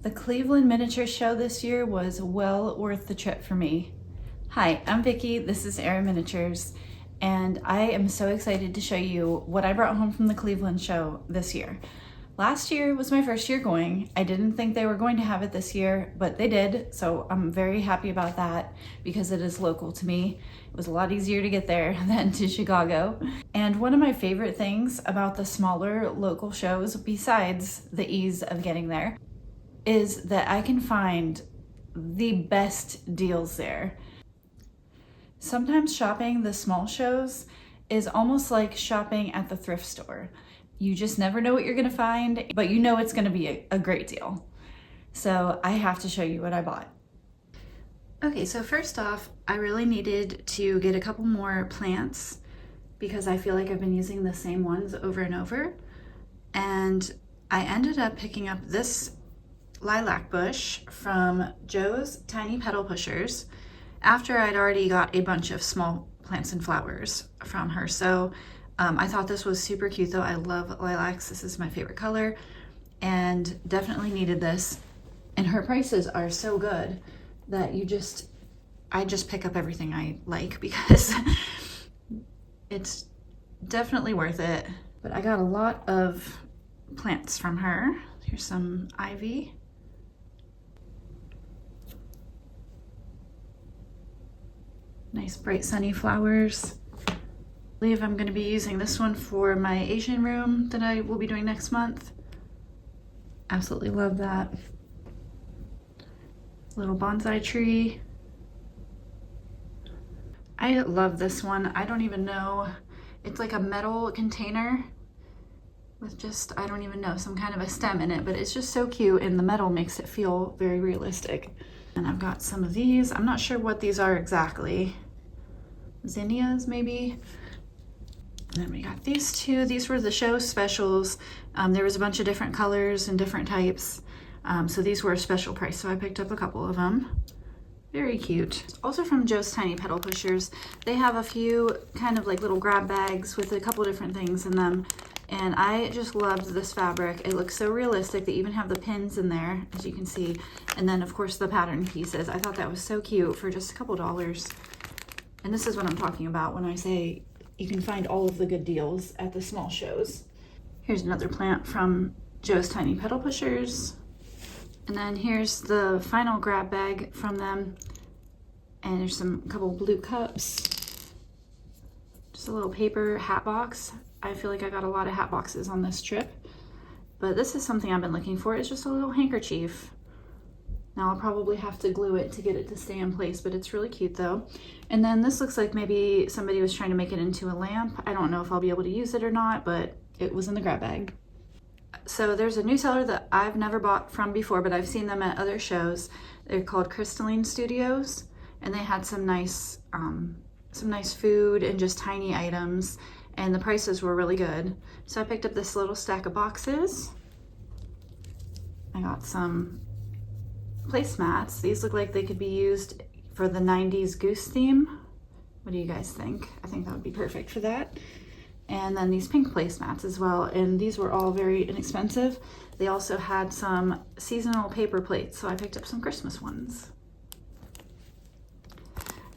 The Cleveland Miniature Show this year was well worth the trip for me. Hi, I'm Vicki, this is Era Miniatures, and I am so excited to show you what I brought home from the Cleveland show this year. Last year was my first year going. I didn't think they were going to have it this year, but they did, so I'm very happy about that because it is local to me. It was a lot easier to get there than to Chicago. And one of my favorite things about the smaller local shows, besides the ease of getting there, is that I can find the best deals there. Sometimes shopping the small shows is almost like shopping at the thrift store. You just never know what you're gonna find, but you know it's gonna be a great deal. So I have to show you what I bought. Okay, so first off, I really needed to get a couple more plants because I feel like I've been using the same ones over and over. And I ended up picking up this lilac bush from Joe's Tiny Petal Pushers after I'd already got a bunch of small plants and flowers from her. So I thought this was super cute though. I love lilacs. This is my favorite color and definitely needed this. And her prices are so good that I just pick up everything I like because it's definitely worth it. But I got a lot of plants from her. Here's some ivy. Nice bright sunny flowers. I believe I'm going to be using this one for my Asian room that I will be doing next month. Absolutely love that. Little bonsai tree. I love this one. I don't even know. It's like a metal container with just, I don't even know, some kind of a stem in it, but it's just so cute and the metal makes it feel very realistic. And I've got some of these. I'm not sure what these are exactly. Zinnias maybe. And then we got these two. These were the show specials. There was a bunch of different colors and different types. So these were a special price. So I picked up a couple of them. Very cute. Also from Joe's Tiny Petal Pushers, they have a few kind of like little grab bags with a couple different things in them. And I just loved this fabric. It looks so realistic. They even have the pins in there, as you can see. And then of course the pattern pieces. I thought that was so cute for just a couple dollars. And this is what I'm talking about when I say you can find all of the good deals at the small shows. Here's another plant from Joe's Tiny Petal Pushers. And then here's the final grab bag from them. And there's a couple blue cups. Just a little paper hat box. I feel like I got a lot of hat boxes on this trip. But this is something I've been looking for. It's just a little handkerchief. Now I'll probably have to glue it to get it to stay in place, but it's really cute though. And then this looks like maybe somebody was trying to make it into a lamp. I don't know if I'll be able to use it or not, but it was in the grab bag. So there's a new seller that I've never bought from before, but I've seen them at other shows. They're called Crystalline Studios, and they had some nice food and just tiny items, and the prices were really good. So I picked up this little stack of boxes. I got some placemats. These look like they could be used for the 90s goose theme. What do you guys think? I think that would be perfect for that. And then these pink placemats as well, and these were all very inexpensive. They also had some seasonal paper plates, so I picked up some Christmas ones.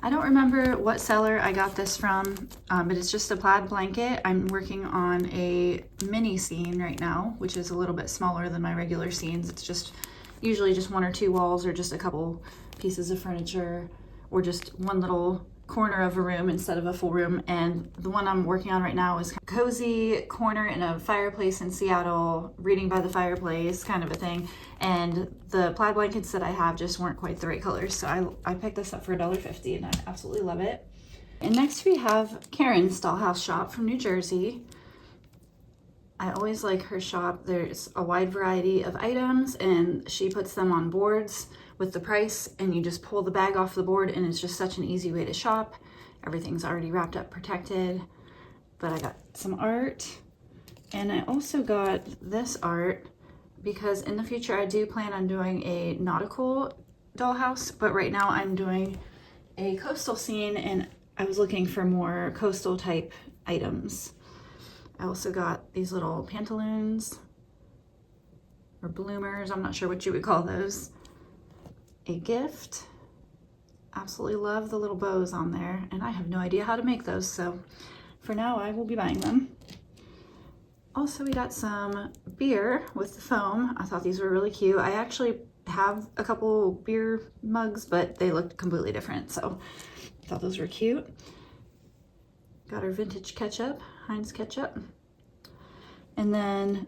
I don't remember what seller I got this from, but it's just a plaid blanket. I'm working on a mini scene right now, which is a little bit smaller than my regular scenes. It's just usually just one or two walls or just a couple pieces of furniture or just one little corner of a room instead of a full room. And the one I'm working on right now is a cozy corner in a fireplace in Seattle, reading by the fireplace kind of a thing. And the plaid blankets that I have just weren't quite the right colors. So I picked this up for $1.50 and I absolutely love it. And next we have Karen's Dollhouse Shop from New Jersey. I always like her shop. There's a wide variety of items and she puts them on boards with the price, and you just pull the bag off the board and it's just such an easy way to shop. Everything's already wrapped up, protected. But I got some art, and I also got this art because in the future I do plan on doing a nautical dollhouse, but right now I'm doing a coastal scene and I was looking for more coastal type items. I also got these little pantaloons or bloomers. I'm not sure what you would call those. A gift. Absolutely love the little bows on there, and I have no idea how to make those, so for now I will be buying them. Also, we got some beer with the foam. I thought these were really cute. I actually have a couple beer mugs, but they looked completely different, so I thought those were cute. Got our vintage ketchup, Heinz ketchup. And then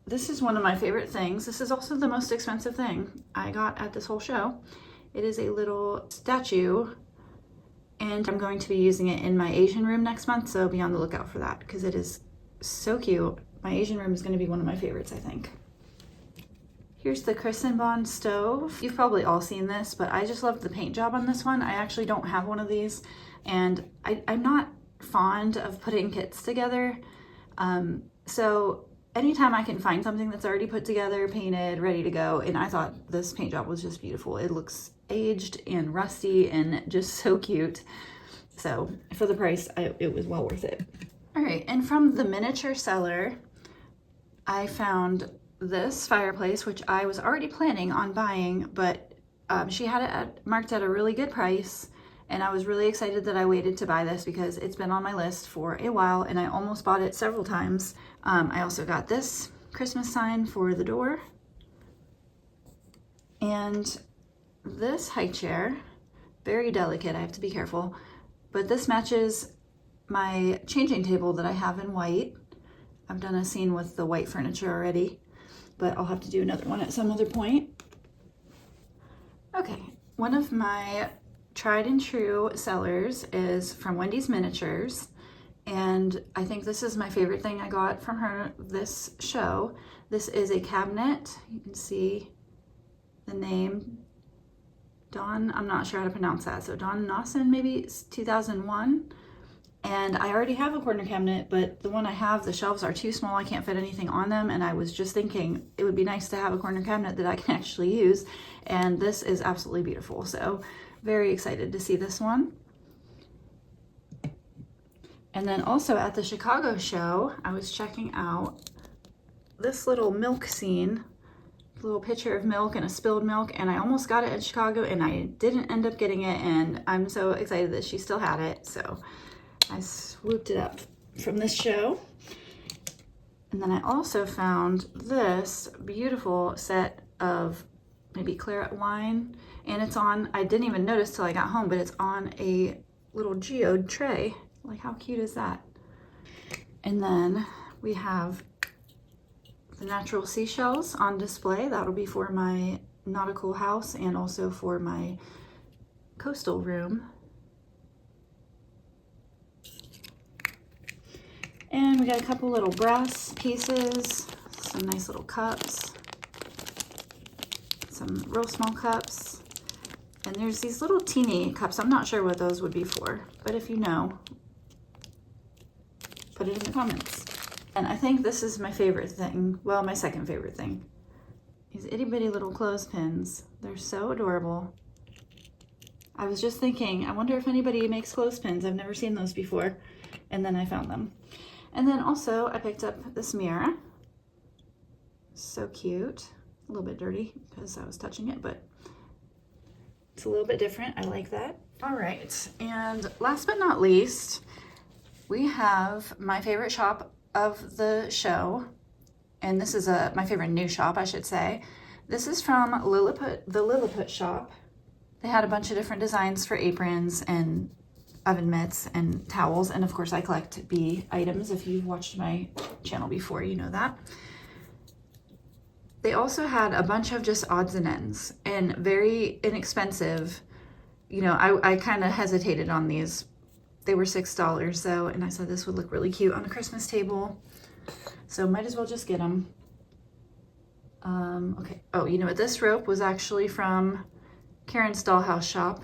this is one of my favorite things. This is also the most expensive thing I got at this whole show. It is a little statue, and I'm going to be using it in my Asian room next month, so be on the lookout for that because it is so cute. My Asian room is going to be one of my favorites, I think. Here's the Kristen Bond stove. You've probably all seen this, but I just love the paint job on this one. I actually don't have one of these, and I'm not fond of putting kits together. So anytime I can find something that's already put together, painted, ready to go, and I thought this paint job was just beautiful. It looks aged and rusty and just so cute. So for the price, it was well worth it. All right, and from the miniature seller, I found this fireplace, which I was already planning on buying, but she had it marked at a really good price, and I was really excited that I waited to buy this because it's been on my list for a while, and I almost bought it several times. I also got this Christmas sign for the door, and this high chair, very delicate, I have to be careful, but this matches my changing table that I have in white. I've done a scene with the white furniture already, but I'll have to do another one at some other point. Okay, one of my tried and true sellers is from Wendy's Miniatures, and I think this is my favorite thing I got from her this show. This is a cabinet. You can see the name, Dawn, I'm not sure how to pronounce that, so Dawn Nawson, maybe it's 2001. And I already have a corner cabinet, but the one I have, the shelves are too small. I can't fit anything on them. And I was just thinking it would be nice to have a corner cabinet that I can actually use. And this is absolutely beautiful. So very excited to see this one. And then also at the Chicago show, I was checking out this little milk scene, a little pitcher of milk and a spilled milk. And I almost got it at Chicago and I didn't end up getting it. And I'm so excited that she still had it. So I swooped it up from this show. And then I also found this beautiful set of maybe claret wine, and it's on, I didn't even notice till I got home, but it's on a little geode tray. Like, how cute is that? And then we have the natural seashells on display. That'll be for my nautical house and also for my coastal room. And we got a couple little brass pieces, some nice little cups, some real small cups, and there's these little teeny cups. I'm not sure what those would be for, but if you know, put it in the comments. And I think this is my favorite thing, well, my second favorite thing. These itty bitty little clothespins. They're so adorable. I was just thinking, I wonder if anybody makes clothespins. I've never seen those before, and then I found them. And then also I picked up this mirror. So cute. A little bit dirty because I was touching it, but it's a little bit different. I like that. All right, and last but not least, we have my favorite shop of the show. And this is my favorite new shop, I should say. This is from Lilliput, the Lilliput shop. They had a bunch of different designs for aprons and oven mitts and towels, and of course I collect bee items. If you've watched my channel before, you know that. They also had a bunch of just odds and ends and very inexpensive. You know, I kind of hesitated on these. They were $6 though, and I said this would look really cute on a Christmas table, so might as well just get them. Okay, oh, you know what, this rope was actually from Karen's Dollhouse shop.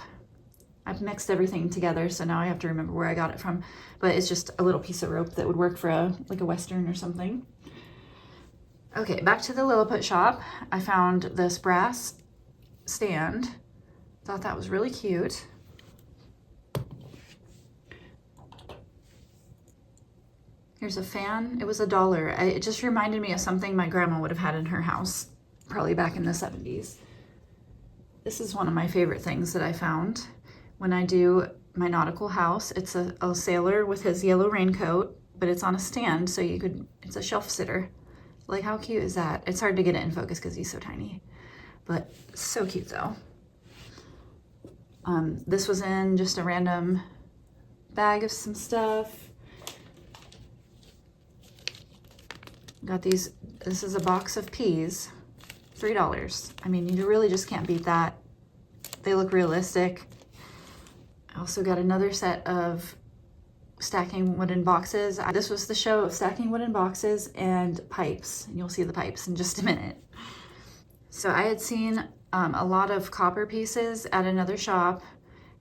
I've mixed everything together, so now I have to remember where I got it from. But it's just a little piece of rope that would work for like a Western or something. Okay, back to the Lilliput shop. I found this brass stand. Thought that was really cute. Here's a fan. It was $1. It just reminded me of something my grandma would have had in her house, probably back in the 70s. This is one of my favorite things that I found when I do my nautical house. It's a sailor with his yellow raincoat, but it's on a stand, so it's a shelf sitter. Like, how cute is that? It's hard to get it in focus because he's so tiny, but so cute though. This was in just a random bag of some stuff. Got these, this is a box of peas, $3. I mean, you really just can't beat that. They look realistic. I also got another set of stacking wooden boxes. This was the show of stacking wooden boxes and pipes, and you'll see the pipes in just a minute. So I had seen a lot of copper pieces at another shop,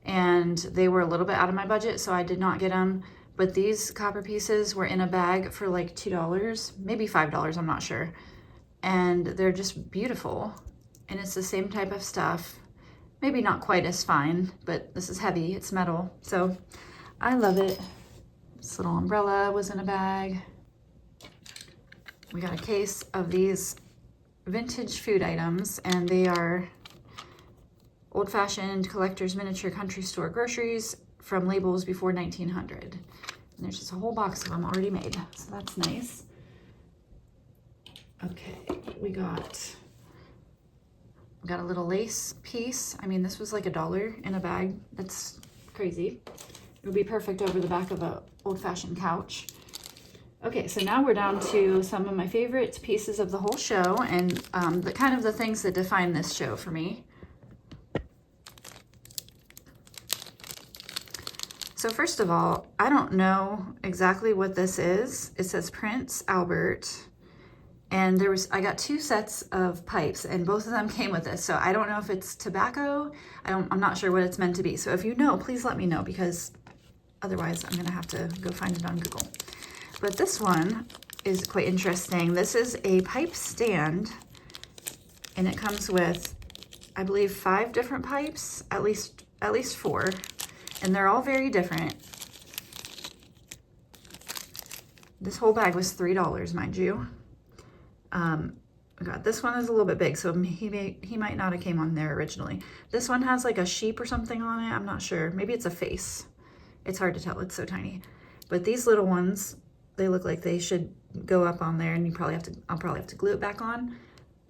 and they were a little bit out of my budget, so I did not get them. But these copper pieces were in a bag for like $2, maybe $5, I'm not sure. And they're just beautiful. And it's the same type of stuff. Maybe not quite as fine, but this is heavy, it's metal. So I love it. This little umbrella was in a bag. We got a case of these vintage food items, and they are old-fashioned collector's miniature country store groceries from labels before 1900. And there's just a whole box of them already made, so that's nice. Okay, we got a little lace piece. I mean, this was like $1 in a bag. That's crazy. It would be perfect over the back of a old-fashioned couch. Okay, so now we're down to some of my favorite pieces of the whole show, and the kind of the things that define this show for me. So first of all, I don't know exactly what this is. It says Prince Albert, and I got 2 sets of pipes, and both of them came with this. So I don't know if it's tobacco. I'm not sure what it's meant to be. So if you know, please let me know, because otherwise I'm gonna have to go find it on Google. But this one is quite interesting. This is a pipe stand, and it comes with, I believe, 5 different pipes, at least 4. And they're all very different. This whole bag was $3, mind you. God, this one is a little bit big, so he might not have came on there originally. This one has like a sheep or something on it. I'm not sure. Maybe it's a face. It's hard to tell. It's so tiny. But these little ones, they look like they should go up on there, and I'll probably have to glue it back on.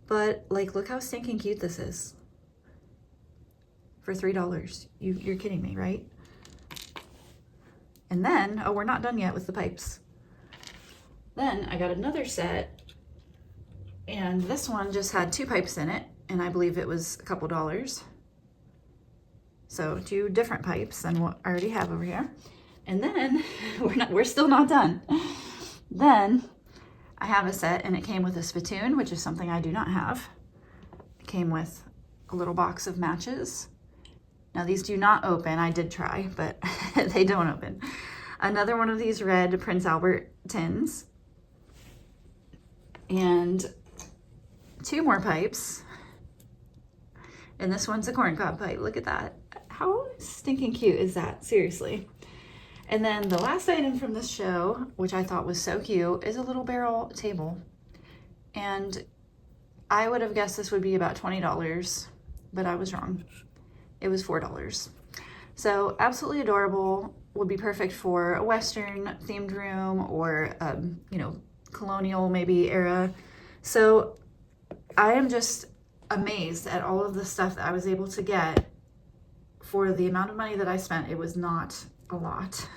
But like, look how stinking cute this is. For $3. You're kidding me, right? And then, oh, we're not done yet with the pipes. Then I got another set, and this one just had 2 pipes in it, and I believe it was a couple dollars. So 2 different pipes than what I already have over here. And then we're still not done. Then I have a set, and it came with a spittoon, which is something I do not have. It came with a little box of matches. Now these do not open. I did try, but they don't open. Another one of these red Prince Albert tins. And 2 more pipes. And this one's a corncob pipe. Look at that. How stinking cute is that? Seriously. And then the last item from this show, which I thought was so cute, is a little barrel table. And I would have guessed this would be about $20, but I was wrong. It was $4. So absolutely adorable. Would be perfect for a Western themed room, or you know, colonial maybe era. So I am just amazed at all of the stuff that I was able to get for the amount of money that I spent. It was not a lot.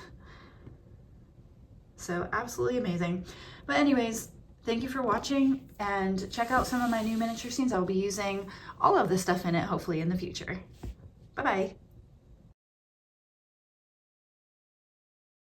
So absolutely amazing. But anyways, thank you for watching, and check out some of my new miniature scenes. I'll be using all of this stuff in it hopefully in the future. Bye-bye.